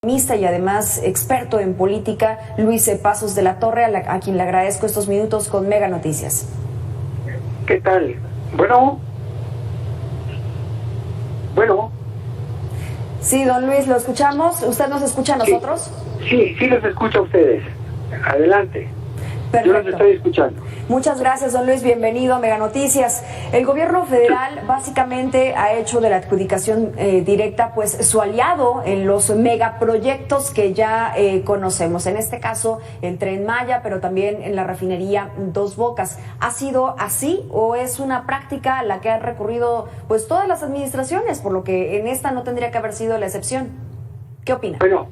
Y además experto en política, Luis Pasos de la Torre, a quien le agradezco estos minutos con Mega Noticias. ¿Qué tal? Bueno. Sí, don Luis, ¿lo escuchamos? ¿Usted nos escucha a nosotros? Sí, los escucho a ustedes. Adelante. Perfecto. Yo los estoy escuchando. Muchas gracias, don Luis. Bienvenido a Mega Noticias. El gobierno federal básicamente ha hecho de la adjudicación directa pues su aliado en los megaproyectos que ya conocemos. En este caso, el Tren Maya, pero también en la refinería Dos Bocas. ¿Ha sido así o es una práctica a la que han recurrido pues todas las administraciones, por lo que en esta no tendría que haber sido la excepción? ¿Qué opina? Bueno,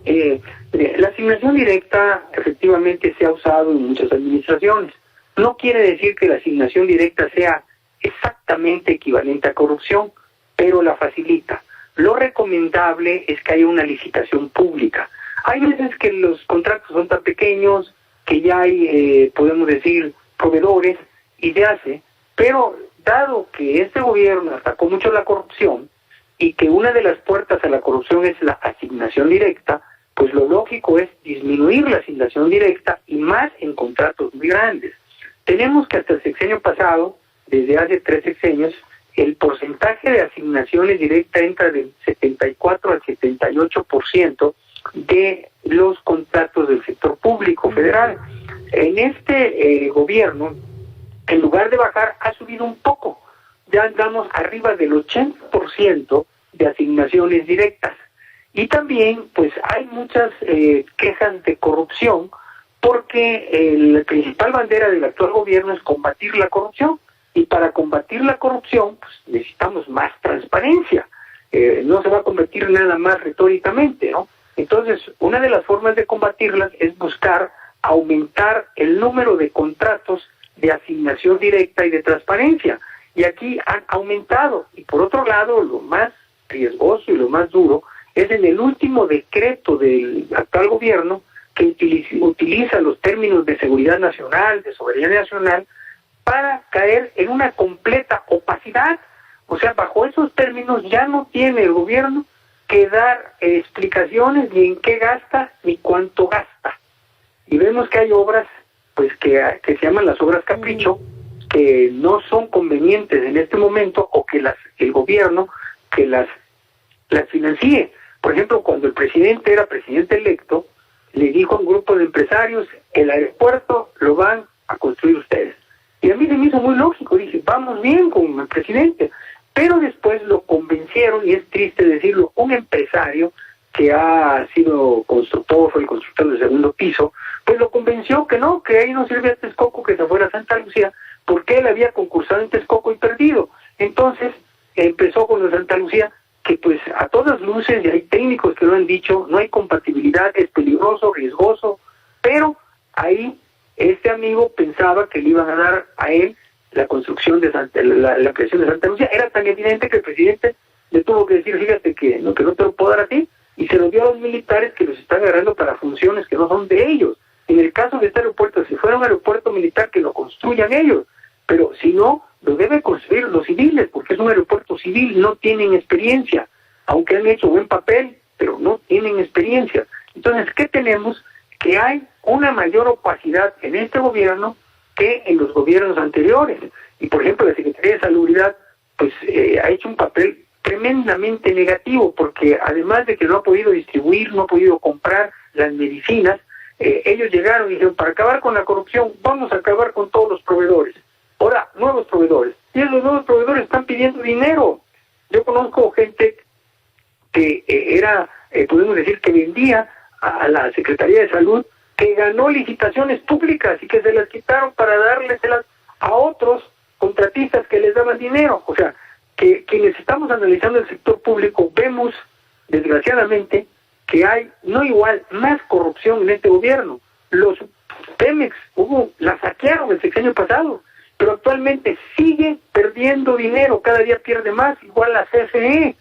la asignación directa efectivamente se ha usado en muchas administraciones. No quiere decir que la asignación directa sea exactamente equivalente a corrupción, pero la facilita. Lo recomendable es que haya una licitación pública. Hay veces que los contratos son tan pequeños que ya hay, podemos decir, proveedores y se hace, pero dado que este gobierno atacó mucho la corrupción, y que una de las puertas a la corrupción es la asignación directa, pues lo lógico es disminuir la asignación directa y más en contratos muy grandes. Tenemos que hasta el sexenio pasado, desde hace 3 sexenios, el porcentaje de asignaciones directas entra del 74 al 78% de los contratos del sector público federal. En este gobierno, en lugar de bajar, ha subido un poco. Ya andamos arriba del 80% de asignaciones directas. Y también, pues, hay muchas quejas de corrupción, porque la principal bandera del actual gobierno es combatir la corrupción. Y para combatir la corrupción, pues, necesitamos más transparencia. No se va a combatir nada más retóricamente, ¿no? Entonces, una de las formas de combatirlas es buscar aumentar el número de contratos de asignación directa y de transparencia. Y aquí han aumentado. Y por otro lado, lo más riesgoso y lo más duro es en el último decreto del actual gobierno, que utiliza los términos de seguridad nacional, de soberanía nacional, para caer en una completa opacidad. O sea, bajo esos términos ya no tiene el gobierno que dar explicaciones ni en qué gasta ni cuánto gasta. Y vemos que hay obras pues que se llaman las obras capricho, que no son convenientes en este momento, o que el gobierno que las financie. Por ejemplo, cuando el presidente era presidente electo, le dijo a un grupo de empresarios: el aeropuerto lo van a construir ustedes. Y a mí se me hizo muy lógico, dije, vamos bien con el presidente. Pero después lo convencieron, y es triste decirlo, un empresario que ha sido constructor, fue el constructor del segundo piso, pues lo convenció que no, que ahí no sirve a Texcoco, que se fuera a Santa Lucía, porque él había concursado en Texcoco y perdido. Entonces empezó con los de Santa Lucía, que pues a todas luces, y hay técnicos que lo han dicho, no hay compatibilidad, es peligroso, riesgoso, pero ahí este amigo pensaba que le iban a dar a él la construcción de la creación de Santa Lucía. Era tan evidente que el presidente le tuvo que decir: fíjate que no te lo puedo dar a ti, y se lo dio a los militares, que los están agarrando para funciones que no son de ellos. En el caso de este aeropuerto, si fuera un aeropuerto militar, que lo construyan ellos, pero si no, lo deben construir los civiles, porque es un aeropuerto civil, no tienen experiencia, aunque han hecho buen papel, pero no tienen experiencia. Entonces, ¿qué tenemos? Que hay una mayor opacidad en este gobierno que en los gobiernos anteriores. Y por ejemplo, la Secretaría de Salubridad pues ha hecho un papel tremendamente negativo, porque además de que no ha podido distribuir, no ha podido comprar las medicinas, ellos llegaron y dijeron: para acabar con la corrupción, vamos a acabar con todos los proveedores. Ahora, nuevos proveedores. Y esos nuevos proveedores están pidiendo dinero. Yo conozco gente que podemos decir que vendía a la Secretaría de Salud, que ganó licitaciones públicas y que se las quitaron para dárselas a otros contratistas que les daban dinero. O sea, que quienes estamos analizando el sector público vemos, desgraciadamente, que hay, no igual, más corrupción en este gobierno. Los Pemex la saquearon el sexenio pasado, pero actualmente sigue perdiendo dinero, cada día pierde más, igual la CFE.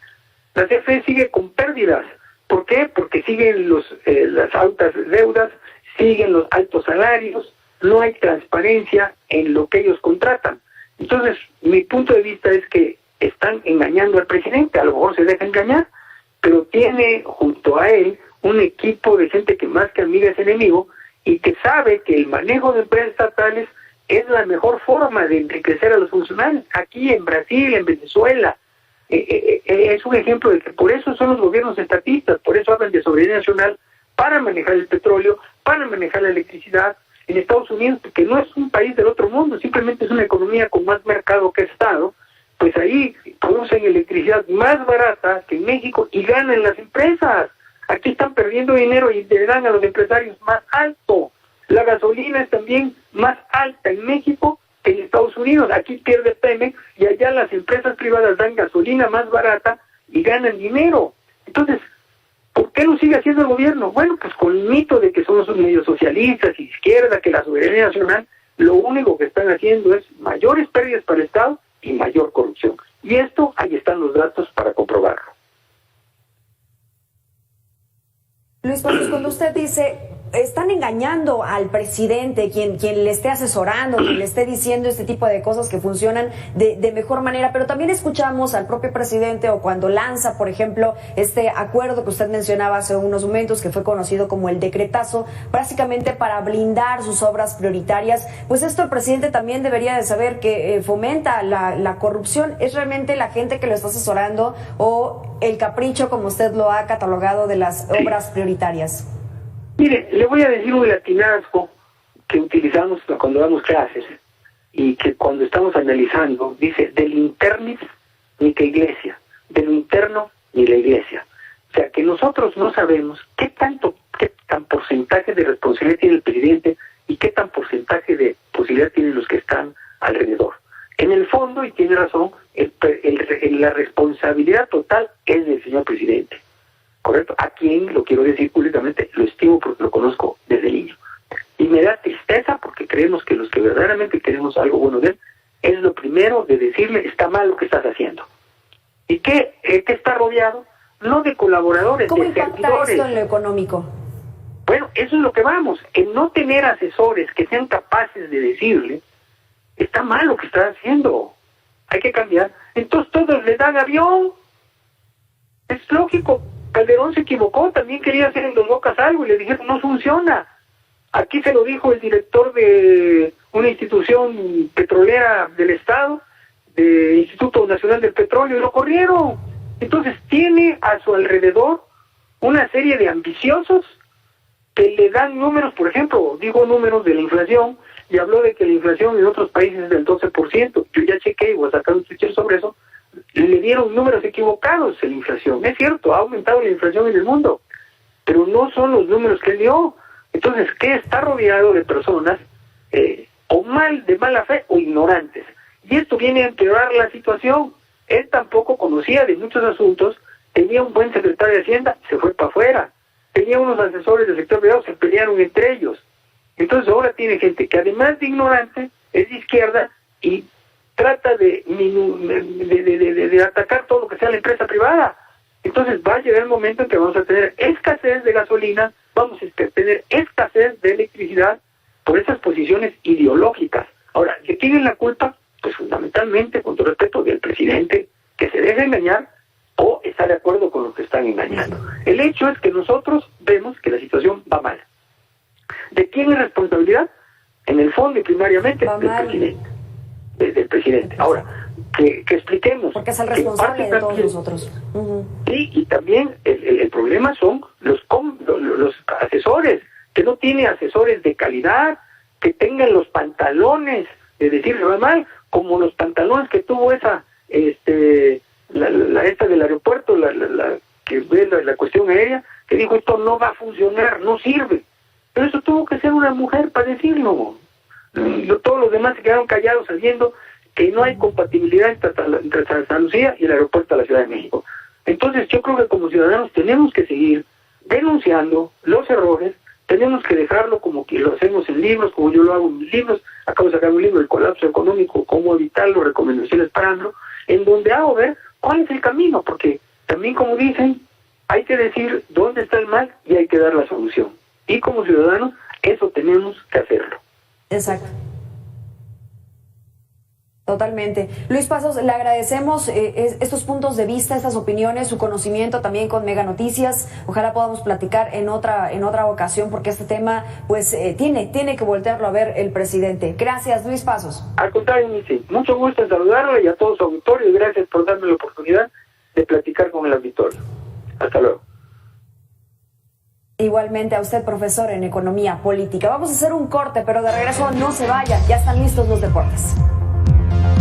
La CFE sigue con pérdidas. ¿Por qué? Porque siguen las altas deudas, siguen los altos salarios, no hay transparencia en lo que ellos contratan. Entonces, mi punto de vista es que están engañando al presidente, a lo mejor se deja engañar, pero tiene junto a él un equipo de gente que más que amiga es enemigo y que sabe que el manejo de empresas estatales es la mejor forma de enriquecer a los funcionarios. Aquí en Brasil, en Venezuela, es un ejemplo de que por eso son los gobiernos estatistas, por eso hablan de soberanía nacional para manejar el petróleo, para manejar la electricidad. En Estados Unidos, que no es un país del otro mundo, simplemente es una economía con más mercado que Estado, pues ahí producen electricidad más barata que en México y ganan las empresas. Aquí están perdiendo dinero y le dan a los empresarios más alto. La gasolina es también más alta en México que en Estados Unidos. Aquí pierde Pemex y allá las empresas privadas dan gasolina más barata y ganan dinero. Entonces, ¿por qué lo sigue haciendo el gobierno? Bueno, pues con el mito de que somos medios socialistas, izquierda, que la soberanía nacional, lo único que están haciendo es mayores pérdidas para el Estado y mayor corrupción. Y esto, ahí están los datos para comprobarlo. Luis Pazos, cuando usted dice, están engañando al presidente, quien le esté asesorando, quien le esté diciendo este tipo de cosas que funcionan de mejor manera, pero también escuchamos al propio presidente o cuando lanza, por ejemplo, este acuerdo que usted mencionaba hace unos momentos, que fue conocido como el decretazo, básicamente para blindar sus obras prioritarias, pues esto el presidente también debería de saber que fomenta la corrupción. ¿Es realmente la gente que lo está asesorando o el capricho, como usted lo ha catalogado, de las obras prioritarias? Mire, le voy a decir un latinazgo que utilizamos cuando damos clases y que cuando estamos analizando, dice, del internis ni que iglesia, de lo interno ni la iglesia. O sea, que nosotros no sabemos qué tan porcentaje de responsabilidad tiene el presidente y qué tan porcentaje de posibilidad tienen los que están alrededor. En el fondo, y tiene razón, la responsabilidad total es del señor presidente. ¿Correcto? A quien, lo quiero decir públicamente, lo estimo porque lo conozco desde niño. Y me da tristeza porque creemos que los que verdaderamente queremos algo bueno de él, es lo primero de decirle, está mal lo que estás haciendo. ¿Y qué está rodeado? No de colaboradores, ¿Cómo de impacta servidores. esto en lo económico? Bueno, eso es lo que vamos. En no tener asesores que sean capaces de decirle, está mal lo que estás haciendo, hay que cambiar. Entonces todos le dan avión. Es lógico. Calderón se equivocó, también quería hacer en Dos Bocas algo y le dijeron, no funciona. Aquí se lo dijo el director de una institución petrolera del Estado, del Instituto Nacional del Petróleo, y lo corrieron. Entonces tiene a su alrededor una serie de ambiciosos que le dan números, por ejemplo, digo números de la inflación, y habló de que la inflación en otros países es del 12%. Yo ya chequé y voy a sacar un Twitter sobre eso. Le dieron números equivocados en la inflación. Es cierto, ha aumentado la inflación en el mundo, pero no son los números que él dio. Entonces, ¿qué? Está rodeado de personas o de mala fe o ignorantes. Y esto viene a empeorar la situación. Él tampoco conocía de muchos asuntos, tenía un buen secretario de Hacienda, se fue para afuera. Tenía unos asesores del sector privado, se pelearon entre ellos. Entonces ahora tiene gente que además de ignorante, es de izquierda y trata de atacar todo lo que sea la empresa privada. Entonces va a llegar el momento en que vamos a tener escasez de gasolina, vamos a tener escasez de electricidad por esas posiciones ideológicas. Ahora, ¿de quién es la culpa? Pues fundamentalmente, con todo respeto, del presidente, que se deja engañar o está de acuerdo con lo que están engañando. El hecho es que nosotros vemos que la situación va mal. ¿De quién es responsabilidad? En el fondo y primariamente del presidente. Del presidente. Ahora, que expliquemos. Porque es el responsable de todos nosotros. Sí, y también el problema son los asesores, que no tiene asesores de calidad, que tengan los pantalones de decirle va mal, como los pantalones que tuvo esta del aeropuerto, que ve la cuestión aérea, que dijo esto no va a funcionar, no sirve. Pero eso tuvo que ser una mujer para decirlo. Todos los demás se quedaron callados sabiendo que no hay compatibilidad entre Santa Lucía y el aeropuerto de la Ciudad de México. Entonces yo creo que como ciudadanos tenemos que seguir denunciando los errores, tenemos que dejarlo como que lo hacemos en libros, como yo lo hago en mis libros. Acabo de sacar un libro, El colapso económico, cómo evitarlo, recomendaciones para AMLO, en donde hago ver cuál es el camino, porque también como dicen, hay que decir dónde está el mal y hay que dar la solución. Y como ciudadanos, eso tenemos que hacerlo. Exacto. Totalmente. Luis Pasos, le agradecemos estos puntos de vista, estas opiniones, su conocimiento también con Mega Noticias. Ojalá podamos platicar en otra ocasión, porque este tema pues tiene que voltearlo a ver el presidente. Gracias, Luis Pasos. Al contrario, Missy, mucho gusto en saludarle y a todo su auditorio, y gracias por darme la oportunidad de platicar con el auditorio. Hasta luego. Igualmente a usted, profesor en Economía Política. Vamos a hacer un corte, pero de regreso no se vaya. Ya están listos los deportes.